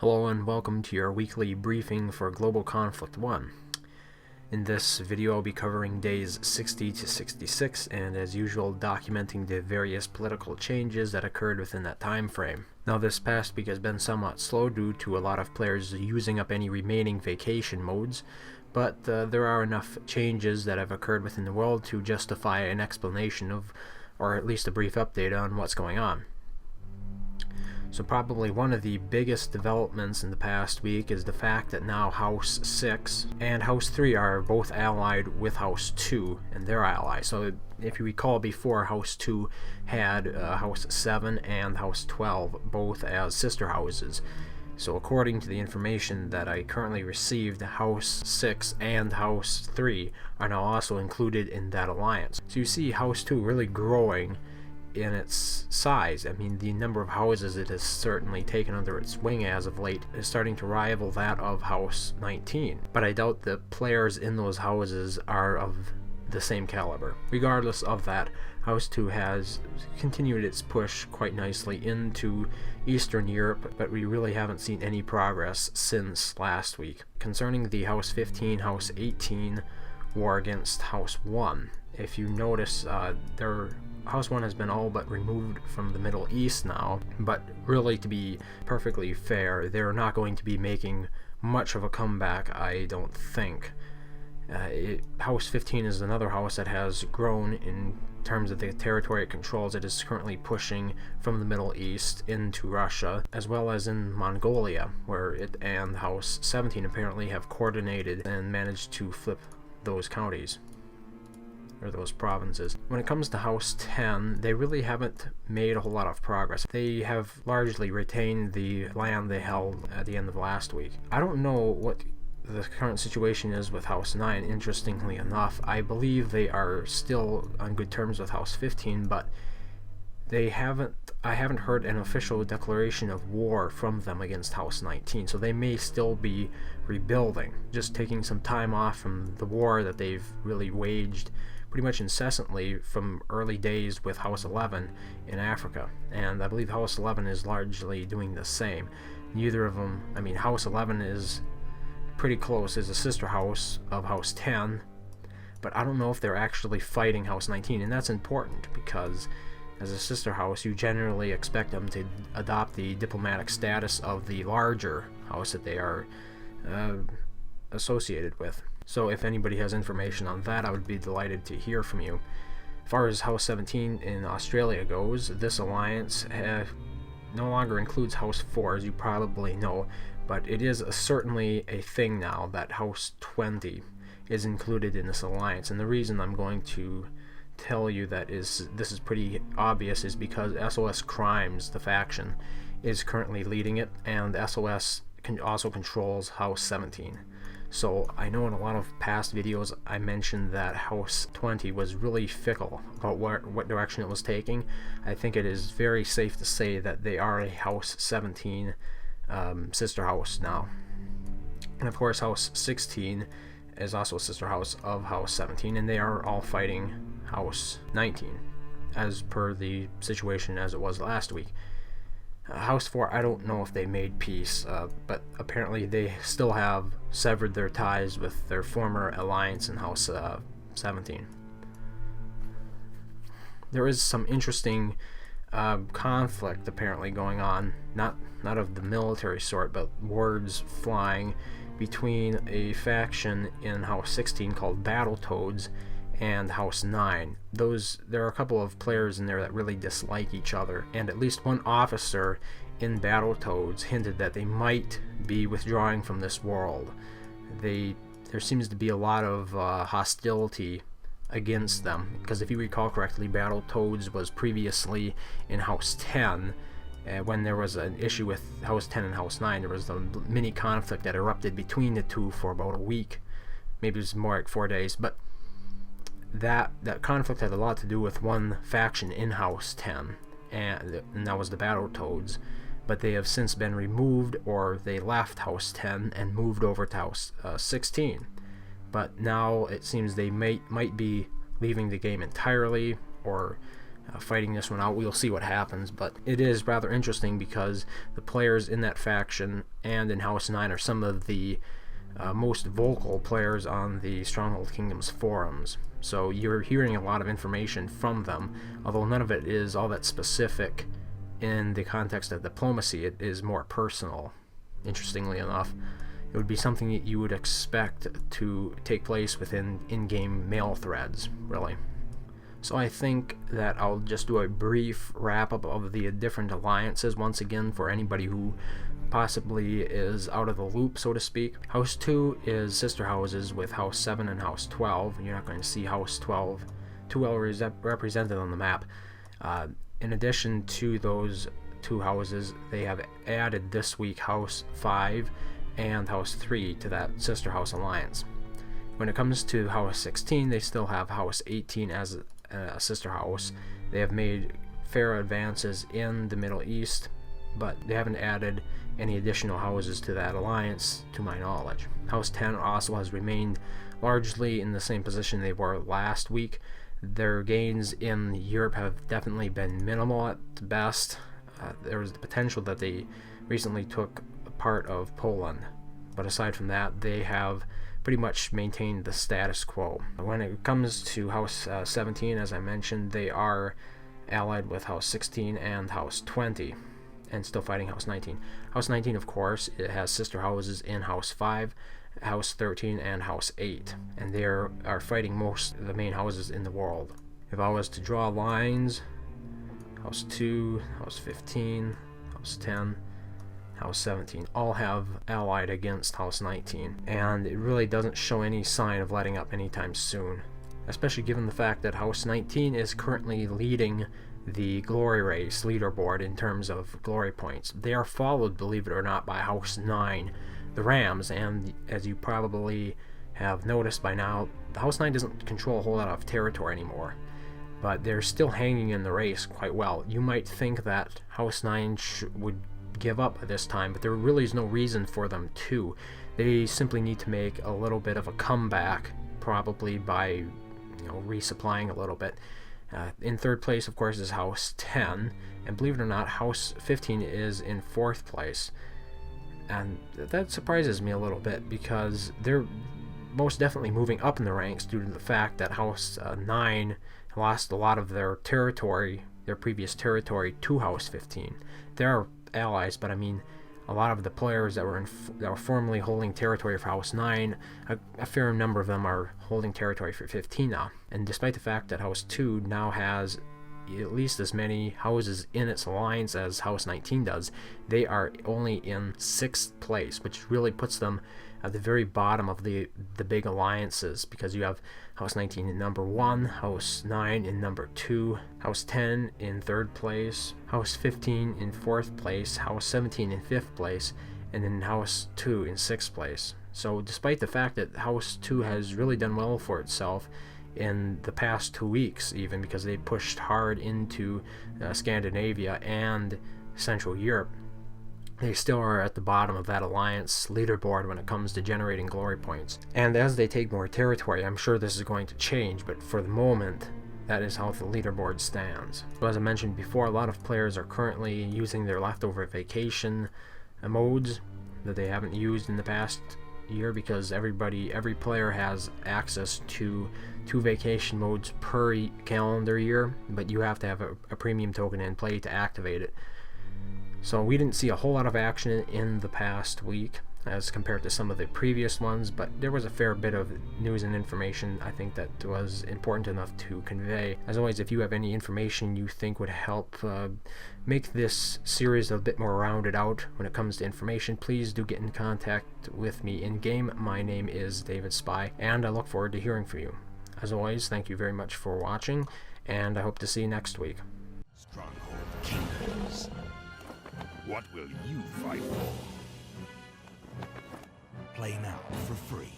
Hello and welcome to your weekly briefing for Global Conflict 1. In this video I'll be covering days 60 to 66 and as usual documenting the various political changes that occurred within that time frame. Now this past week has been somewhat slow due to a lot of players using up any remaining vacation modes, but there are enough changes that have occurred within the world to justify an explanation of, or at least a brief update on what's going on. So probably one of the biggest developments in the past week is the fact that now House 6 and House 3 are both allied with House 2 and their ally. So if you recall, before House 2 had House 7 and House 12 both as sister houses. So according to the information that I currently received, House 6 and House 3 are now also included in that alliance. So you see House 2 really growing in its size. I mean, the number of houses it has certainly taken under its wing as of late is starting to rival that of House 19. But I doubt the players in those houses are of the same caliber. Regardless of that, House 2 has continued its push quite nicely into Eastern Europe, but we really haven't seen any progress since last week. Concerning the House 15, House 18 war against House 1, if you notice, House 1 has been all but removed from the Middle East now, but really, to be perfectly fair, they're not going to be making much of a comeback, I don't think. House 15 is another house that has grown in terms of the territory it controls. It is currently pushing from the Middle East into Russia, as well as in Mongolia, where it and House 17 apparently have coordinated and managed to flip those counties, or those provinces. When it comes to House 10, they really haven't made a whole lot of progress. They have largely retained the land they held at the end of last week. I don't know what the current situation is with House 9. Interestingly enough, I believe they are still on good terms with House 15, but I haven't heard an official declaration of war from them against House 19, so they may still be rebuilding, just taking some time off from the war that they've really waged pretty much incessantly from early days with House 11 in Africa, and I believe House 11 is largely doing the same. Neither of them, I mean, House 11 is pretty close, is a sister house of House 10, but I don't know if they're actually fighting House 19, and that's important because as a sister house, you generally expect them to adopt the diplomatic status of the larger house that they are associated with. So if anybody has information on that, I would be delighted to hear from you. As far as House 17 in Australia goes, this alliance no longer includes House 4, as you probably know, but it is certainly a thing now that House 20 is included in this alliance, and the reason I'm going to tell you that this is pretty obvious is because SOS Crimes, the faction, is currently leading it, and SOS also controls House 17. So I know in a lot of past videos I mentioned that House 20 was really fickle about what direction it was taking. I think it is very safe to say that they are a House 17 sister house now. And of course House 16 is also a sister house of House 17, and they are all fighting House 19, as per the situation as it was last week. House 4, I don't know if they made peace, but apparently they still have severed their ties with their former alliance in House 17. There is some interesting conflict apparently going on, not of the military sort, but words flying between a faction in House 16 called Battletoads and House 9. There are a couple of players in there that really dislike each other, and at least one officer in Battletoads hinted that they might be withdrawing from this world. There seems to be a lot of hostility against them, because if you recall correctly, Battletoads was previously in House 10. When there was an issue with House 10 and House 9, there was a mini conflict that erupted between the two for about a week. Maybe it was more like 4 days, but that conflict had a lot to do with one faction in House 10, and that was the Battletoads, but they have since been removed, or they left House 10 and moved over to House 16. But now it seems they might be leaving the game entirely, or fighting this one out. We'll see what happens, but it is rather interesting because the players in that faction and in House 9 are some of the most vocal players on the Stronghold Kingdoms forums. So you're hearing a lot of information from them, although none of it is all that specific in the context of diplomacy. It is more personal, interestingly enough. It would be something that you would expect to take place within in-game mail threads, really. So I think that I'll just do a brief wrap-up of the different alliances once again for anybody who possibly is out of the loop, so to speak. House 2 is sister houses with House 7 and House 12. You're not going to see House 12 too well represented on the map. In addition to those two houses, they have added this week House 5 and House 3 to that sister house alliance. When it comes to House 16, they still have House 18 as a sister house. They have made fair advances in the Middle East, but they haven't added any additional houses to that alliance to my knowledge. House 10 also has remained largely in the same position they were last week. Their gains in Europe have definitely been minimal at best. There was the potential that they recently took a part of Poland, but aside from that, they have pretty much maintained the status quo. When it comes to House 17, as I mentioned, they are allied with House 16 and House 20, and still fighting House 19. House 19, of course, it has sister houses in House 5, House 13, and House 8, and they are fighting most of the main houses in the world. If I was to draw lines, House 2, House 15, House 10, House 17 all have allied against House 19, and it really doesn't show any sign of letting up anytime soon, especially given the fact that House 19 is currently leading the glory race leaderboard in terms of glory points. They are followed, believe it or not, by House 9, the Rams, and as you probably have noticed by now, House 9 doesn't control a whole lot of territory anymore, but they're still hanging in the race quite well. You might think that House 9 would give up at this time, but there really is no reason for them to. They simply need to make a little bit of a comeback, probably by resupplying a little bit. In third place, of course, is House 10, and believe it or not, House 15 is in fourth place, and that surprises me a little bit because they're most definitely moving up in the ranks due to the fact that House 9 lost a lot of their territory, their previous territory, to House 15. There are allies, but I mean, a lot of the players that were formerly holding territory for House 9, a fair number of them are holding territory for 15 now. And despite the fact that House 2 now has at least as many houses in its alliance as House 19 does, they are only in 6th place, which really puts them at the very bottom of the big alliances, because you have House 19 in number 1, House 9 in number 2, House 10 in 3rd place, House 15 in 4th place, House 17 in 5th place, and then House 2 in 6th place. So despite the fact that House 2 has really done well for itself in the past 2 weeks, even because they pushed hard into Scandinavia and Central Europe, they still are at the bottom of that alliance leaderboard when it comes to generating glory points. And as they take more territory, I'm sure this is going to change, but for the moment, that is how the leaderboard stands. So as I mentioned before, a lot of players are currently using their leftover vacation modes that they haven't used in the past year, because every player has access to 2 vacation modes per calendar year, but you have to have a premium token in play to activate it. So we didn't see a whole lot of action in the past week as compared to some of the previous ones, but there was a fair bit of news and information I think that was important enough to convey. As always, if you have any information you think would help make this series a bit more rounded out when it comes to information, please do get in contact with me in-game. My name is David Spy, and I look forward to hearing from you. As always, thank you very much for watching, and I hope to see you next week. Stronghold Kingdoms. What will you fight for? Play now for free.